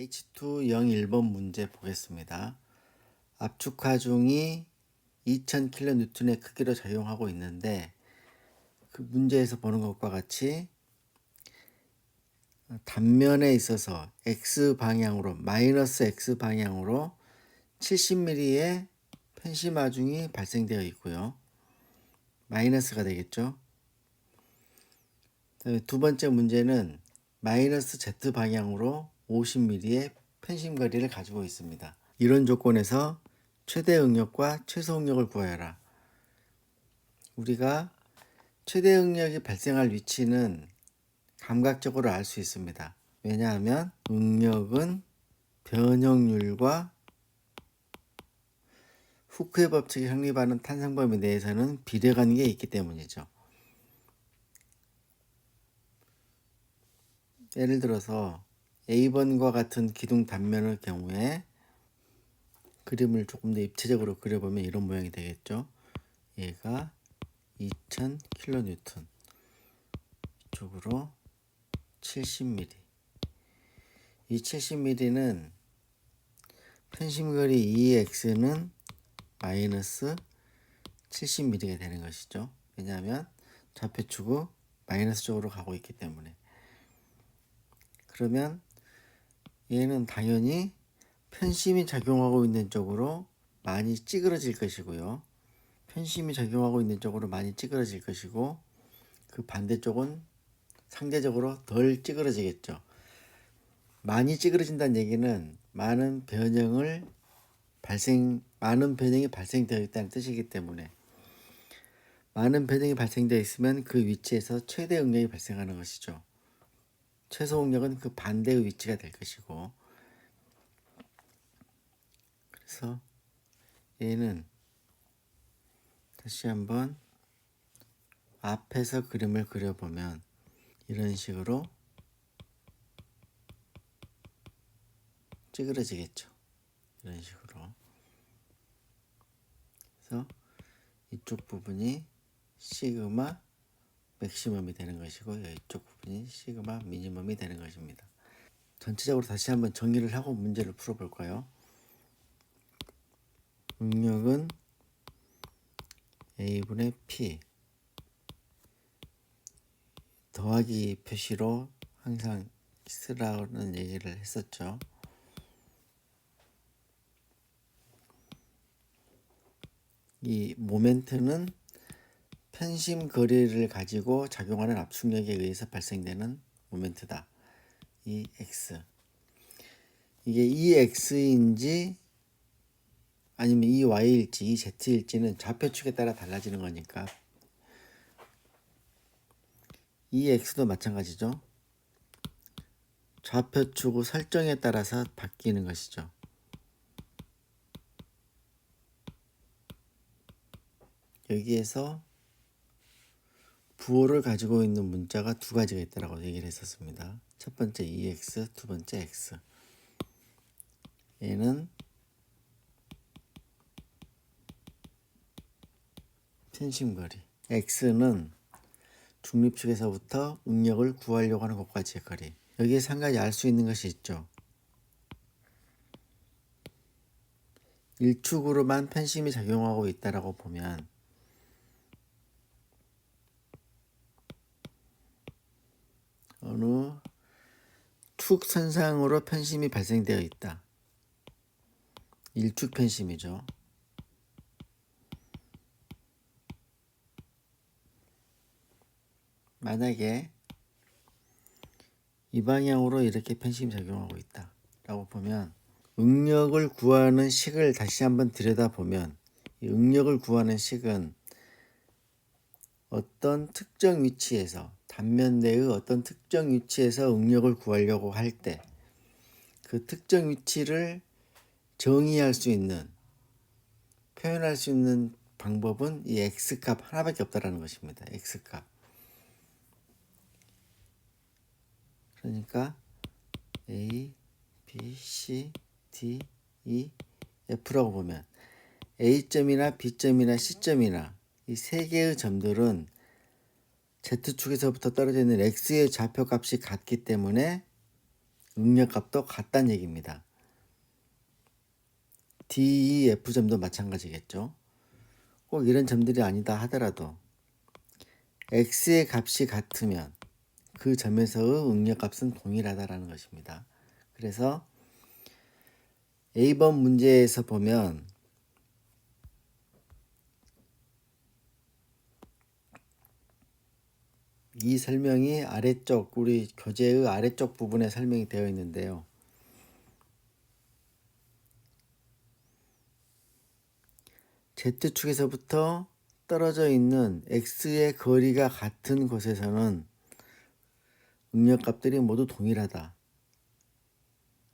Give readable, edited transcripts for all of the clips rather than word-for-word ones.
H201번 문제 보겠습니다. 압축 하중이 2000kN의 크기로 작용하고 있는데 그 문제에서 보는 것과 같이 단면에 있어서 X 방향으로 마이너스 X 방향으로 70mm의 편심 하중이 발생되어 있고요. 마이너스가 되겠죠. 두 번째 문제는 마이너스 Z 방향으로 50mm의 편심 거리를 가지고 있습니다. 이런 조건에서 최대 응력과 최소 응력을 구하여라. 우리가 최대 응력이 발생할 위치는 감각적으로 알 수 있습니다. 왜냐하면 응력은 변형률과 후크의 법칙이 성립하는 탄성 범위 내에서는 비례관계가 있기 때문이죠. 예를 들어서 A번과 같은 기둥 단면의 경우에 그림을 조금 더 입체적으로 그려보면 이런 모양이 되겠죠. 얘가 2000kN, 이쪽으로 70mm. 이 70mm는 편심거리 EX는 마이너스 70mm가 되는 것이죠. 왜냐하면 좌표축은 마이너스 쪽으로 가고 있기 때문에. 그러면 얘는 당연히 편심이 작용하고 있는 쪽으로 많이 찌그러질 것이고요. 편심이 작용하고 있는 쪽으로 많이 찌그러질 것이고 그 반대쪽은 상대적으로 덜 찌그러지겠죠. 많이 찌그러진다는 얘기는 많은 변형이 발생되어 있다는 뜻이기 때문에 많은 변형이 발생되어 있으면 그 위치에서 최대 응력이 발생하는 것이죠. 최소 응력은 그 반대의 위치가 될 것이고, 그래서 얘는 다시 한번 앞에서 그림을 그려보면 이런 식으로 찌그러지겠죠. 이런 식으로. 그래서 이쪽 부분이 시그마 맥시멈이 되는 것이고 이쪽 부분이 시그마 미니멈이 되는 것입니다. 전체적으로 다시 한번 정리를 하고 문제를 풀어볼까요? 응력은 A분의 P 더하기 표시로 항상 쓰라는 얘기를 했었죠. 이 모멘트는 편심 거리를 가지고 작용하는 압축력에 의해서 발생되는 모멘트다. 이 X. 이게 이 X인지 아니면 이 Y일지 이 Z일지는 좌표축에 따라 달라지는 거니까 이 X도 마찬가지죠. 좌표축의 설정에 따라서 바뀌는 것이죠. 여기에서 부호를 가지고 있는 문자가 두 가지가 있다고 얘기를 했었습니다. 첫 번째 EX, 두 번째 X. 얘는 편심거리. X는 중립축에서부터 응력을 구하려고 하는 곳까지의 거리. 여기에서 한 가지 알 수 있는 것이 있죠. 1축으로만 편심이 작용하고 있다라고 보면 어느 축 선상으로 편심이 발생되어 있다. 1축 편심이죠. 만약에 이 방향으로 이렇게 편심이 작용하고 있다 라고 보면 응력을 구하는 식을 다시 한번 들여다보면 이 응력을 구하는 식은 어떤 특정 위치에서 단면 내의 어떤 특정 위치에서 응력을 구하려고 할 때 그 특정 위치를 정의할 수 있는 표현할 수 있는 방법은 이 X값 하나밖에 없다라는 것입니다. X값. 그러니까 A, B, C, D, E, F라고 보면 A점이나 B점이나 C점이나 이 세 개의 점들은 Z축에서부터 떨어져 있는 X의 좌표값이 같기 때문에 응력값도 같다는 얘기입니다. D, E, F점도 마찬가지겠죠. 꼭 이런 점들이 아니다 하더라도 X의 값이 같으면 그 점에서의 응력값은 동일하다라는 것입니다. 그래서 A번 문제에서 보면 이 설명이 아래쪽, 우리 교재의 아래쪽 부분에 설명이 되어 있는데요. Z축에서부터 떨어져 있는 X의 거리가 같은 곳에서는 응력값들이 모두 동일하다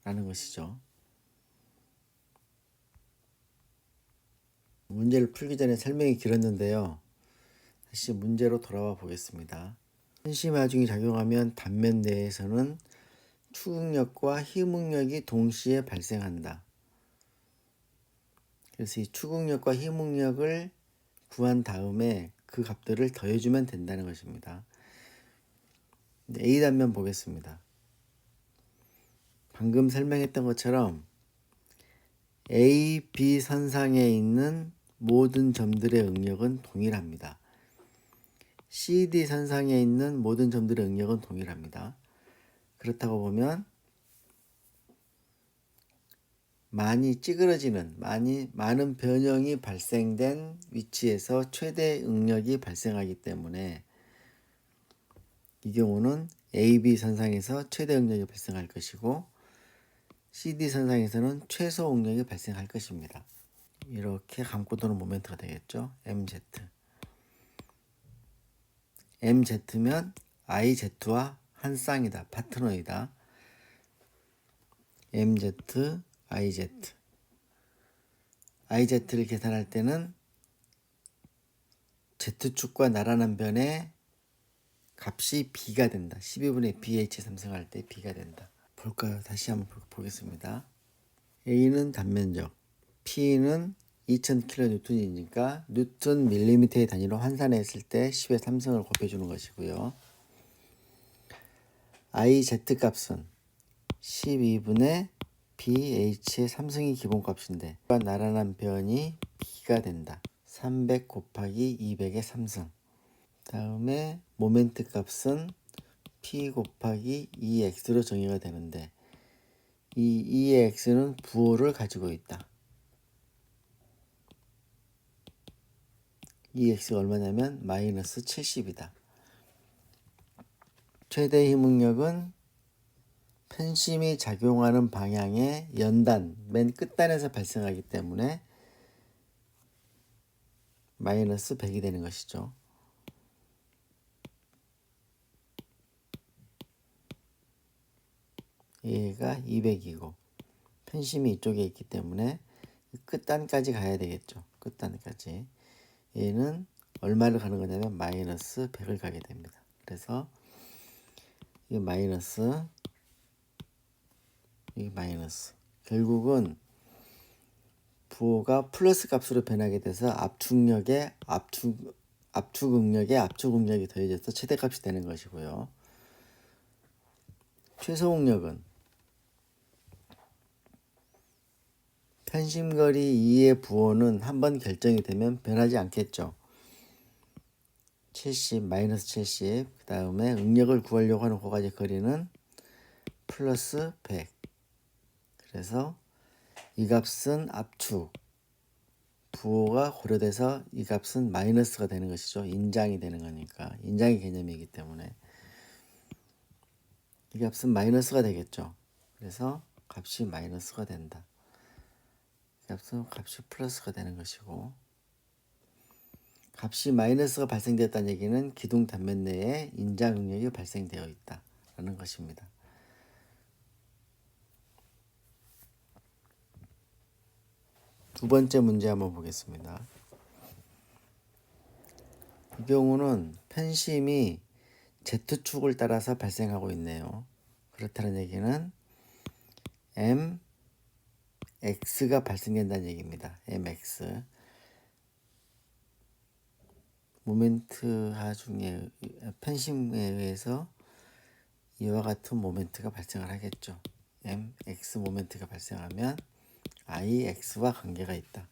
라는 것이죠. 문제를 풀기 전에 설명이 길었는데요. 다시 문제로 돌아와 보겠습니다. 편심하중이 작용하면 단면 내에서는 추궁력과 힘응력이 동시에 발생한다. 그래서 이 추궁력과 힘응력을 구한 다음에 그 값들을 더해주면 된다는 것입니다. A 단면 보겠습니다. 방금 설명했던 것처럼 A, B 선상에 있는 모든 점들의 응력은 동일합니다. CD 선상에 있는 모든 점들의 응력은 동일합니다. 그렇다고 보면 많이 찌그러지는, 많은 변형이 발생된 위치에서 최대 응력이 발생하기 때문에 이 경우는 AB 선상에서 최대 응력이 발생할 것이고 CD 선상에서는 최소 응력이 발생할 것입니다. 이렇게 감고 도는 모멘트가 되겠죠. MZ. MZ면 IZ와 한 쌍이다. 파트너이다. MZ, IZ. IZ를 계산할 때는 Z축과 나란한 변의 값이 B가 된다. 12분의 BH 삼성할 때 B가 된다. 볼까요? 다시 한번 보겠습니다. A는 단면적, P는 2000kN이니까 뉴턴 밀리미터의 단위로 환산했을 때 10의 3승을 곱해주는 것이고요. IZ 값은 12분의 BH의 3승이 기본값인데 나란한 변이 B가 된다. 300 곱하기 200의 3승. 다음에 모멘트 값은 P 곱하기 2X로 정의가 되는데 이 2X는 부호를 가지고 있다. 2X가 얼마냐면 마이너스 70이다. 최대 힘응력은 편심이 작용하는 방향의 연단, 맨 끝단에서 발생하기 때문에 마이너스 100이 되는 것이죠. 얘가 200이고 편심이 이쪽에 있기 때문에 끝단까지 가야 되겠죠. 끝단까지. 얘는 얼마를 가는 거냐면 마이너스 100을 가게 됩니다. 그래서 이 마이너스, 이 마이너스. 결국은 부호가 플러스 값으로 변하게 돼서 압축력에 압축응력에 압축응력이 더해져서 최대값이 되는 것이고요. 최소응력은 편심거리 2의 부호는 한번 결정이 되면 변하지 않겠죠. 70, 마이너스 70. 그 다음에 응력을 구하려고 하는 고가지 거리는 플러스 100. 그래서 이 값은 압축. 부호가 고려돼서 이 값은 마이너스가 되는 것이죠. 인장이 되는 거니까. 인장의 개념이기 때문에. 이 값은 마이너스가 되겠죠. 그래서 값이 마이너스가 된다. 값이 플러스가 되는 것이고 값이 마이너스가 발생되었다는 얘기는 기둥 단면 내에 인장 응력이 발생되어 있다라는 것입니다. 두 번째 문제 한번 보겠습니다. 이 경우는 편심이 Z축을 따라서 발생하고 있네요. 그렇다는 얘기는 MX가 발생된다는 얘기입니다. MX. 모멘트 하중에 편심에 의해서 이와 같은 모멘트가 발생을 하겠죠. mx 모멘트가 발생하면 ix와 관계가 있다.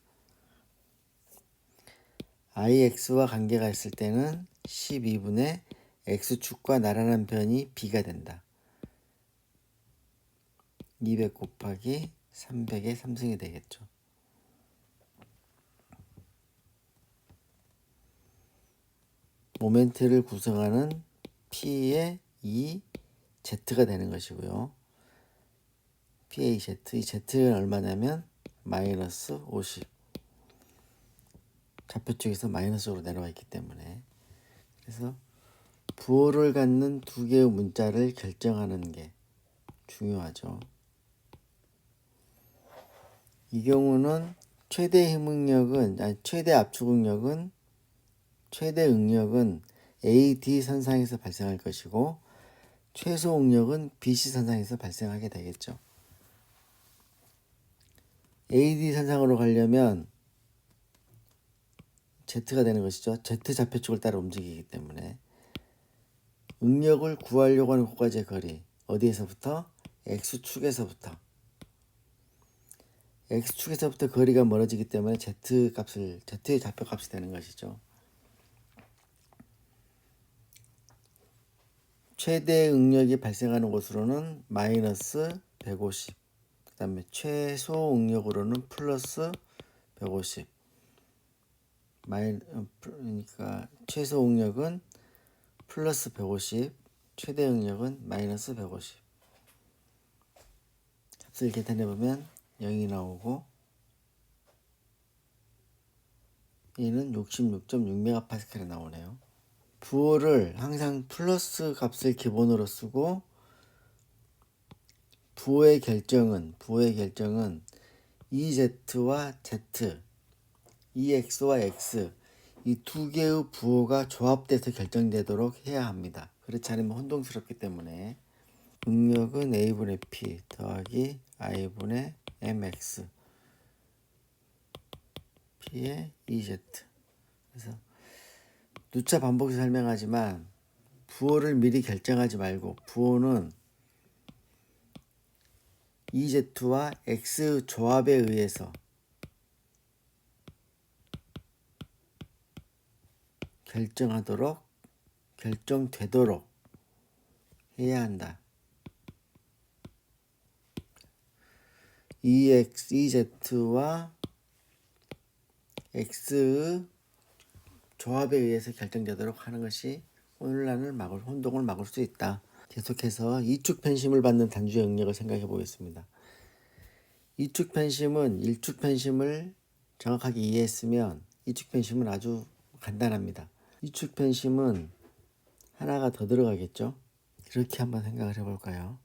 ix와 관계가 있을 때는 12분의 x축과 나란한 변이 b가 된다. 200 곱하기 300의 3승이 되겠죠. 모멘트를 구성하는 P의 이 Z가 되는 것이고요. P의 Z, 이 Z는 얼마냐면 마이너스 50. 좌표 쪽에서 마이너스로 내려와 있기 때문에. 그래서 부호를 갖는 두 개의 문자를 결정하는 게 중요하죠. 이 경우는 최대 힘응력은, 최대 압축응력은, 최대 응력은 AD 선상에서 발생할 것이고 최소 응력은 BC 선상에서 발생하게 되겠죠. AD 선상으로 가려면 Z가 되는 것이죠. Z 좌표축을 따라 움직이기 때문에 응력을 구하려고 하는 곳까지의 거리, 어디에서부터? X축에서부터. X축에서부터 거리가 멀어지기 때문에 Z의 좌표값이 되는 것이죠. 최대 응력이 발생하는 곳으로는 마이너스 150, 그 다음에 최소 응력으로는 플러스 150. 그러니까 최소 응력은 플러스 150, 최대 응력은 마이너스 150. 값을 계산해보면 0이 나오고 얘는 66.6MPa에 나오네요. 부호를 항상 플러스 값을 기본으로 쓰고 부호의 결정은 EZ와 Z, EX와 X 이 두 개의 부호가 조합돼서 결정되도록 해야 합니다. 그렇지 않으면 혼동스럽기 때문에 응력은 A분의 P 더하기 I분의 MX P의 EZ. 그래서 누차 반복해서 설명하지만 부호를 미리 결정하지 말고 부호는 EZ와 X 조합에 의해서 결정되도록 해야 한다. EZ와 X의 조합에 의해서 결정되도록 하는 것이 혼동을 막을 수 있다. 계속해서 이축 편심을 받는 단주의 응력을 생각해 보겠습니다. 이축 편심은 일축 편심을 정확하게 이해했으면 이축 편심은 아주 간단합니다. 이축 편심은 하나가 더 들어가겠죠? 그렇게 한번 생각을 해볼까요?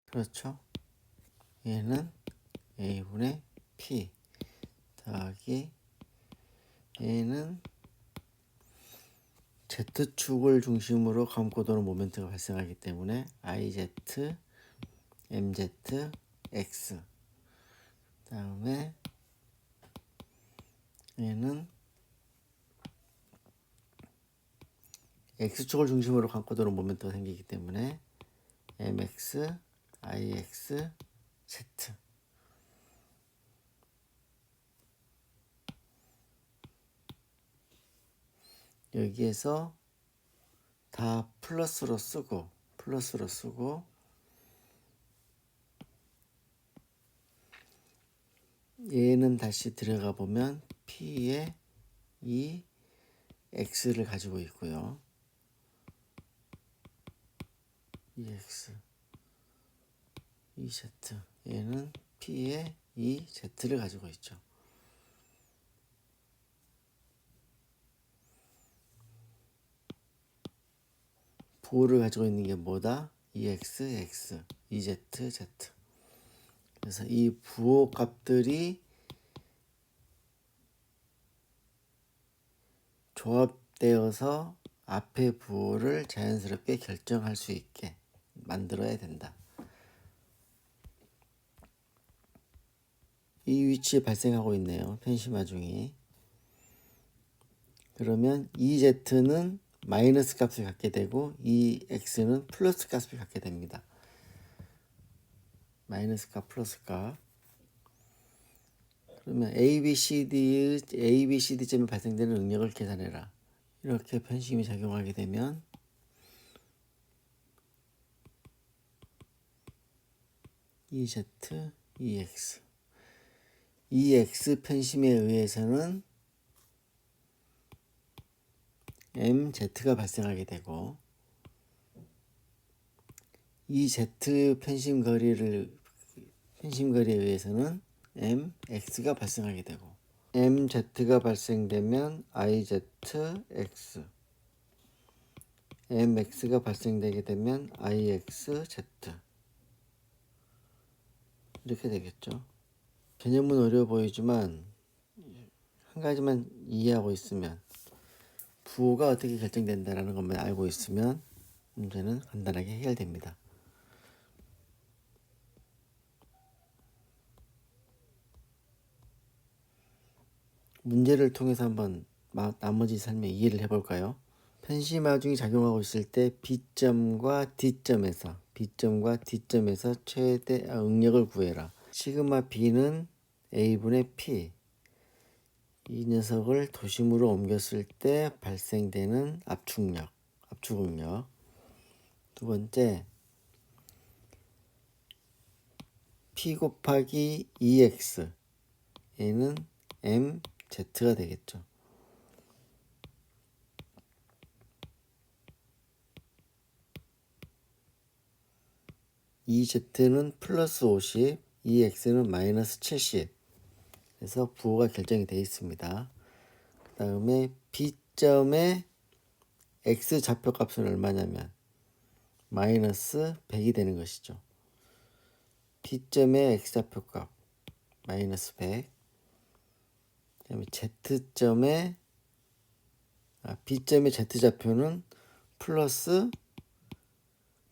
그렇죠? 얘는 A분의 P 더하기 얘는 Z축을 중심으로 감고 도는 모멘트가 발생하기 때문에 IZ, MZ, X 다음에 얘는 X축을 중심으로 감고 도는 모멘트가 생기기 때문에 MX, IX, Z 여기에서 다 플러스로 쓰고 플러스로 쓰고, 얘는 다시 들어가 보면 P에 이 X를 가지고 있고요. 이 X, 이 Z. 얘는 P에 이 Z를 가지고 있죠. 부호를 가지고 있는 게 뭐다? EX, X, EZ, Z. 그래서 이 부호 값들이 조합되어서 앞의 부호를 자연스럽게 결정할 수 있게 만들어야 된다. 이 위치에 발생하고 있네요. 펜시마중이. 그러면 EZ는 마이너스 값을 갖게 되고 EX는 플러스 값을 갖게 됩니다. 마이너스 값, 플러스 값. 그러면 ABCD점에 발생되는 응력을 계산해라. 이렇게 편심이 작용하게 되면 EZ, EX. EX 편심에 의해서는 MZ가 발생하게 되고, EZ 편심거리에 의해서는 MX가 발생하게 되고, MZ가 발생되면 IZX, MX가 발생되게 되면 IXZ. 이렇게 되겠죠. 개념은 어려워 보이지만 한 가지만 이해하고 있으면, 부호가 어떻게 결정된다는 것만 알고 있으면 문제는 간단하게 해결됩니다. 문제를 통해서 한번 나머지 설명 이해를 해볼까요? 편시마중이 작용하고 있을 때 B점과 D점에서 최대 응력을 구해라. 시그마 B는 A분의 P. 이 녀석을 도심으로 옮겼을 때 발생되는 압축력, 압축응력. 두 번째, P 곱하기 EX. 얘는 MZ가 되겠죠. EZ는 플러스 50, EX는 마이너스 70. 그래서 부호가 결정이 되어 있습니다. 그 다음에 B점의 X 좌표값은 얼마냐면 마이너스 100이 되는 것이죠. B점의 X 좌표값 마이너스 100. 그 다음에 B점의 Z 좌표는 플러스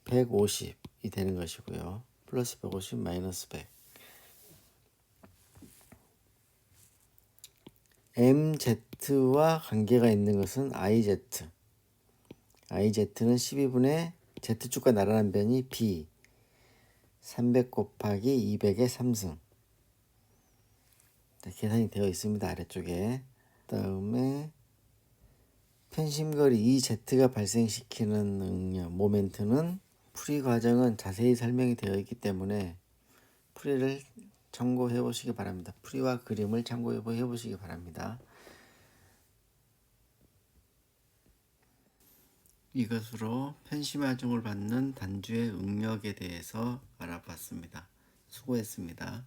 150이 되는 것이고요. 플러스 150 마이너스 100. MZ와 관계가 있는 것은 IZ. IZ는 12분의 Z축과 나란한 변이 B. 300 곱하기 200의 3승. 계산이 되어 있습니다. 아래쪽에. 그 다음에 편심거리 EZ가 발생시키는 응력, 모멘트는 풀이 과정은 자세히 설명이 되어 있기 때문에 풀이를 참고해 보시기 바랍니다. 풀이와 그림을 참고해 보시기 바랍니다. 이것으로 편심화중을 받는 단주의 응력에 대해서 알아봤습니다. 수고했습니다.